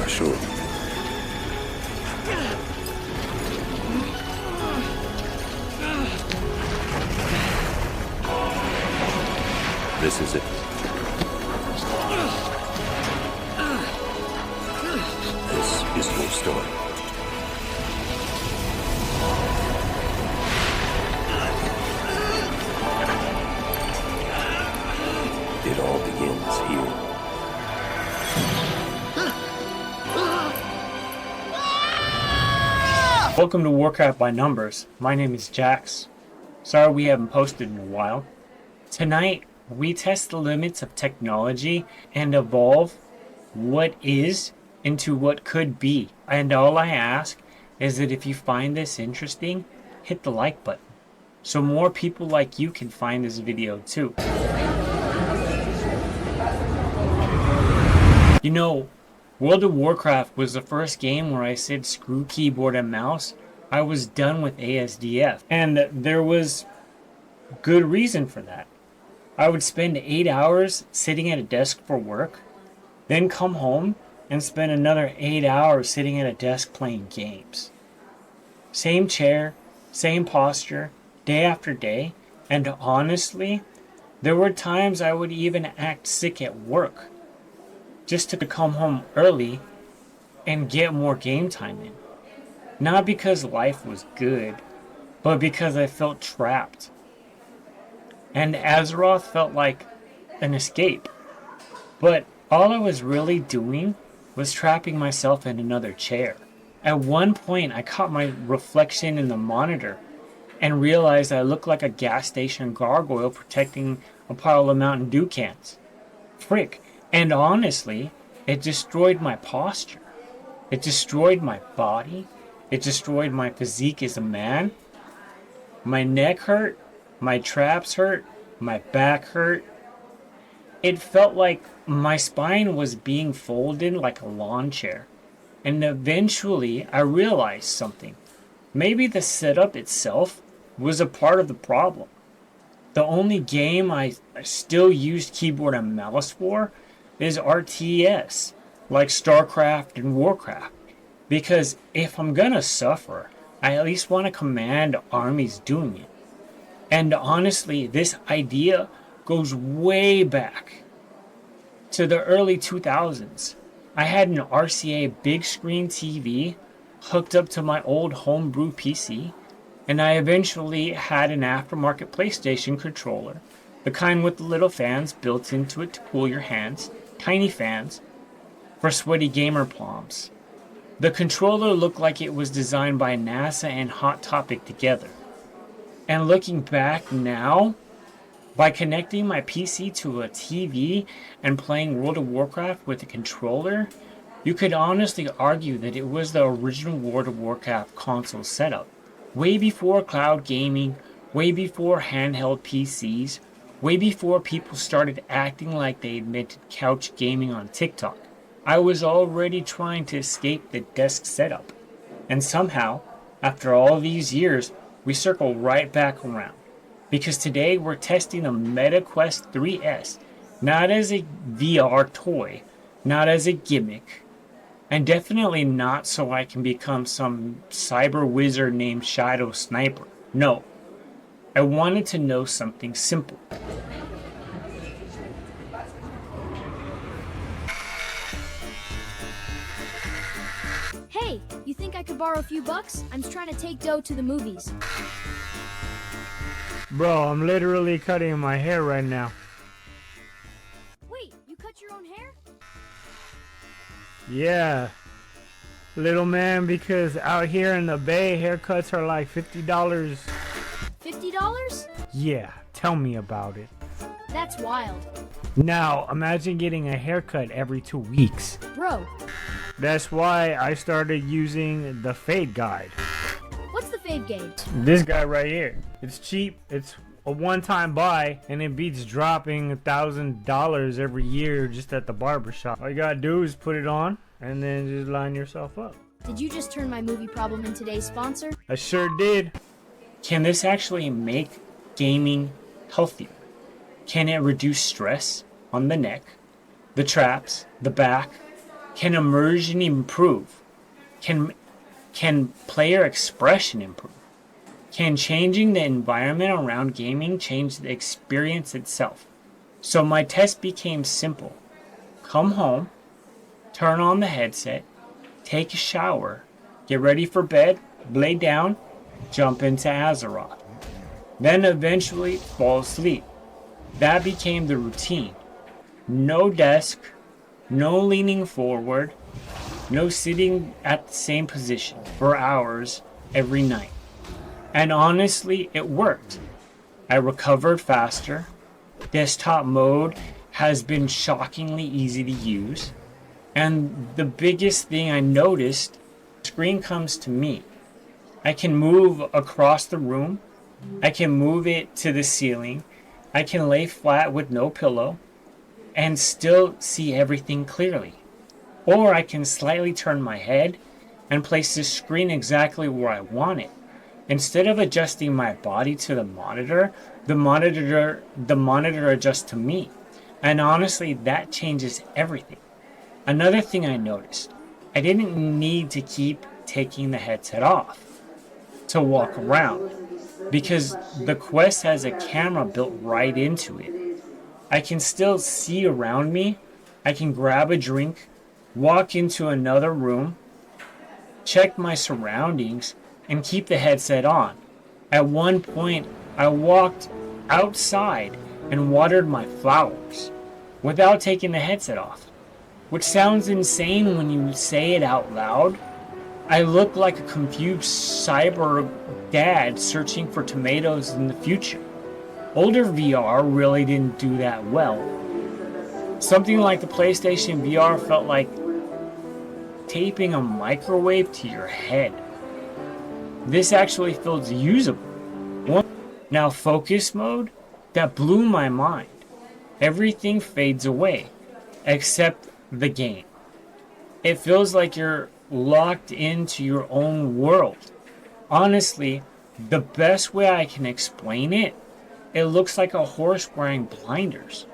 sure. This is it. This is your story. It all begins here. Welcome to Warcraft by Numbers. My name is Jax. Sorry we haven't posted in a while. Tonight, we test the limits of technology and evolve what is into what could be. And all I ask is that if you find this interesting, hit the like button so more people like you can find this video too. You know, World of Warcraft was the first game where I said screw keyboard and mouse. I was done with ASDF, and there was good reason for that. I would spend 8 hours sitting at a desk for work, then come home and spend another 8 hours sitting at a desk playing games. Same chair, same posture, day after day, and honestly, there were times I would even act sick at work just to come home early and get more game time in. Not because life was good, but because I felt trapped. And Azeroth felt like an escape. But all I was really doing was trapping myself in another chair. At one point, I caught my reflection in the monitor and realized I looked like a gas station gargoyle protecting a pile of Mountain Dew cans. Frick. And honestly, it destroyed my posture. It destroyed my body. It destroyed my physique as a man. My neck hurt. My traps hurt. My back hurt. It felt like my spine was being folded like a lawn chair. And eventually I realized something. Maybe the setup itself was a part of the problem. The only game I still used keyboard and mouse for is RTS, like StarCraft and Warcraft. Because if I'm gonna suffer, I at least want to command armies doing it. And honestly, this idea goes way back to the early 2000s. I had an RCA big screen TV hooked up to my old homebrew PC, and I eventually had an aftermarket PlayStation controller, the kind with the little fans built into it to cool your hands, tiny fans, for sweaty gamer palms. The controller looked like it was designed by NASA and Hot Topic together. And looking back now, by connecting my PC to a TV and playing World of Warcraft with a controller, you could honestly argue that it was the original World of Warcraft console setup. Way before cloud gaming, way before handheld PCs, way before people started acting like they invented couch gaming on TikTok. I was already trying to escape the desk setup. And somehow, after all these years, we circle right back around. Because today we're testing the MetaQuest 3S, not as a VR toy, not as a gimmick, and definitely not so I can become some cyber wizard named Shadow Sniper. No, I wanted to know something simple. Hey, you think I could borrow a few bucks? I'm just trying to take dough to the movies. Bro, I'm literally cutting my hair right now. Wait, you cut your own hair? Yeah, little man, because out here in the Bay, haircuts are like $50. $50? Yeah, tell me about it. That's wild. Now, imagine getting a haircut every 2 weeks. Bro, That's why I started using the Fade Guide. what's the fade gauge? This guy right here. It's cheap. It's a one-time buy, and it beats dropping $1,000 every year just at the barbershop. All you gotta do is put it on, and then just line yourself up. Did you just turn my movie problem into today's sponsor? I sure did. Can this actually make gaming healthier? Can it reduce stress on the neck, the traps, the back? Can immersion improve? Can player expression improve? Can changing the environment around gaming change the experience itself? So my test became simple. Come home, turn on the headset, take a shower, get ready for bed, lay down, jump into Azeroth. Then eventually fall asleep. That became the routine. No desk, no leaning forward, no sitting at the same position for hours every night. And honestly, it worked. I recovered faster. Desktop mode has been shockingly easy to use. And the biggest thing I noticed, the screen comes to me. I can move across the room. I can move it to the ceiling. I can lay flat with no pillow and still see everything clearly. Or I can slightly turn my head and place the screen exactly where I want it. Instead of adjusting my body to the monitor adjusts to me. And honestly, that changes everything. Another thing I noticed, I didn't need to keep taking the headset off to walk around because the Quest has a camera built right into it. I can still see around me. I can grab a drink, walk into another room, check my surroundings, and keep the headset on. At one point, I walked outside and watered my flowers without taking the headset off, which sounds insane when you say it out loud. I look like a confused cyber dad searching for tomatoes in the future. Older VR really didn't do that well. Something like the PlayStation VR felt like taping a microwave to your head. This actually feels usable. Now focus mode, that blew my mind. Everything fades away, except the game. It feels like you're locked into your own world. Honestly, the best way I can explain it, it looks like a horse wearing blinders.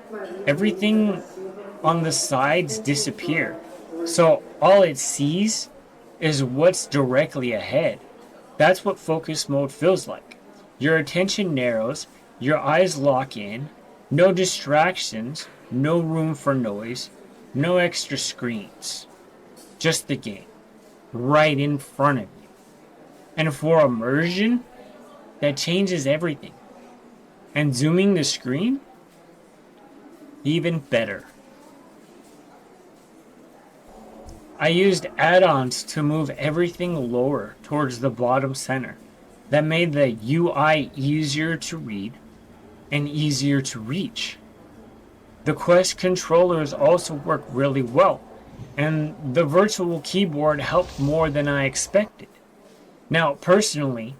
Everything on the sides disappear, so all it sees is what's directly ahead. That's what focus mode feels like. Your attention narrows, your eyes lock in, no distractions, no room for noise, no extra screens. Just the game, right in front of you. And for immersion, that changes everything. And zooming the screen, even better. I used add-ons to move everything lower towards the bottom center. That made the UI easier to read and easier to reach. The Quest controllers also work really well, and the virtual keyboard helped more than I expected. Now, personally,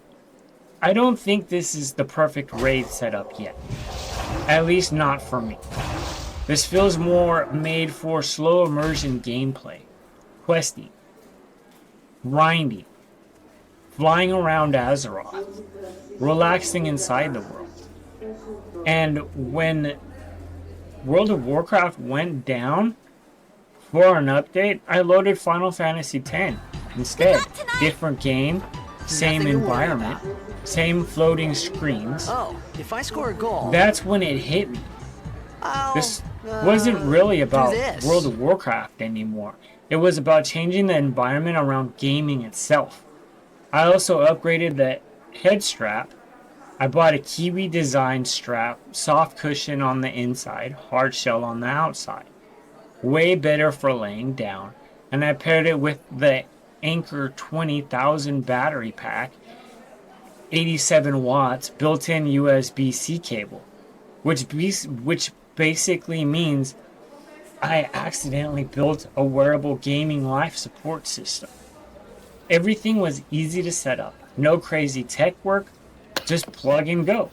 I don't think this is the perfect raid setup yet. At least not for me. This feels more made for slow immersion gameplay, questing, grinding, flying around Azeroth, relaxing inside the world. And when World of Warcraft went down for an update, I loaded Final Fantasy X instead. Different game, same environment, same floating screens. Oh, if I score a goal... That's when it hit me. This wasn't really about World of Warcraft anymore. It was about changing the environment around gaming itself. I also upgraded the head strap. I bought a Kiwi design strap, soft cushion on the inside, hard shell on the outside. Way better for laying down. And I paired it with the Anker 20,000 battery pack, 87 watts, built-in USB-C cable, which basically means I accidentally built a wearable gaming life support system. Everything was easy to set up. No crazy tech work, just plug and go.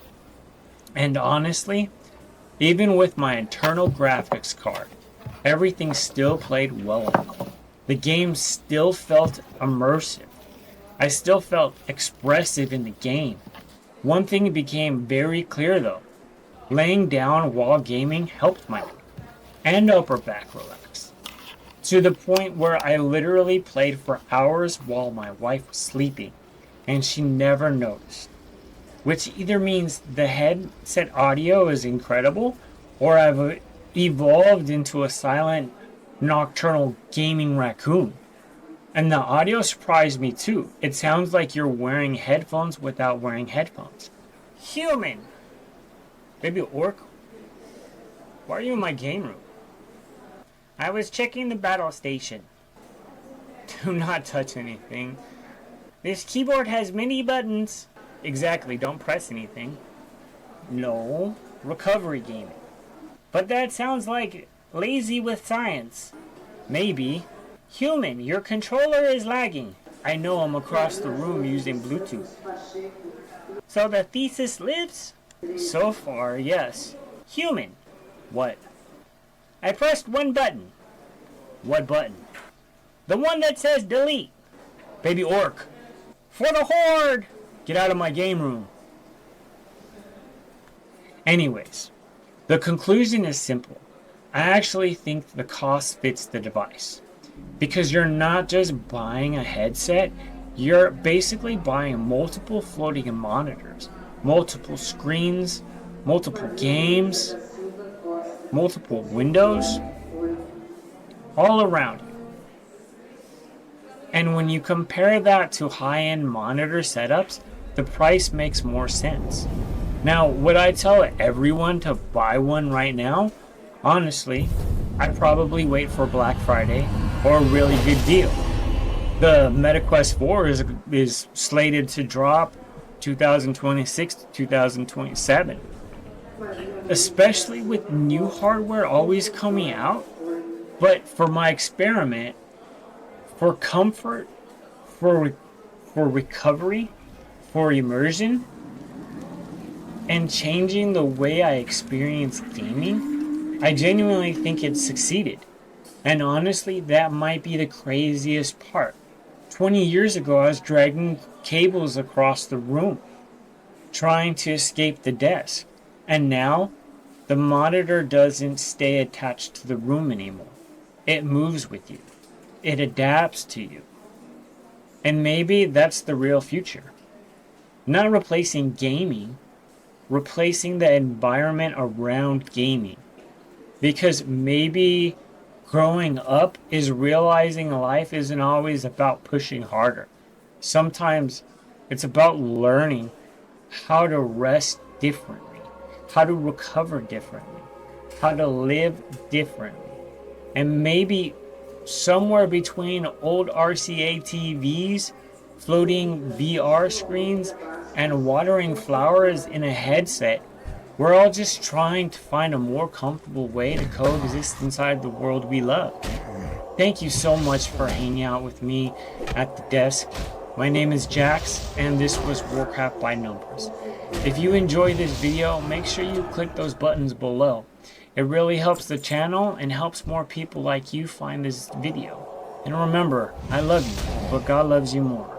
And honestly, even with my internal graphics card, everything still played well enough. The game still felt immersive. I still felt expressive in the game. One thing became very clear though. Laying down while gaming helped my neck and upper back relax. To the point where I literally played for hours while my wife was sleeping, and she never noticed. Which either means the headset audio is incredible, or I've evolved into a silent, nocturnal gaming raccoon. And the audio surprised me too. It sounds like you're wearing headphones without wearing headphones. Human! Baby orc, why are you in my game room? I was checking the battle station. Do not touch anything. This keyboard has many buttons. Exactly, don't press anything. No, recovery gaming. But that sounds like lazy with science. Maybe. Human, your controller is lagging. I know I'm across the room using Bluetooth. So the thesis lives? So far, yes. Human. What? I pressed one button. What button? The one that says delete. Baby orc. For the horde! Get out of my game room. Anyways, the conclusion is simple. I actually think the cost fits the device. Because you're not just buying a headset, you're basically buying multiple floating monitors, multiple screens, multiple games, multiple windows, all around you. And when you compare that to high-end monitor setups, the price makes more sense. Now, would I tell everyone to buy one right now? Honestly, I'd probably wait for Black Friday or a really good deal. The MetaQuest 4 is slated to drop 2026 to 2027. Especially with new hardware always coming out. But for my experiment, for comfort, for recovery, for immersion, and changing the way I experience gaming, I genuinely think it succeeded. And honestly, that might be the craziest part. 20 years ago, I was dragging cables across the room, trying to escape the desk. And now, the monitor doesn't stay attached to the room anymore. It moves with you. It adapts to you. And maybe that's the real future. Not replacing gaming, replacing the environment around gaming. Because maybe growing up is realizing life isn't always about pushing harder. Sometimes it's about learning how to rest differently, how to recover differently, how to live differently. And maybe somewhere between old RCA TVs, floating VR screens, and watering flowers in a headset, we're all just trying to find a more comfortable way to coexist inside the world we love. Thank you so much for hanging out with me at the desk. My name is Jax, and this was Warcraft by Numbers. If you enjoyed this video, make sure you click those buttons below. It really helps the channel and helps more people like you find this video. And remember, I love you, but God loves you more.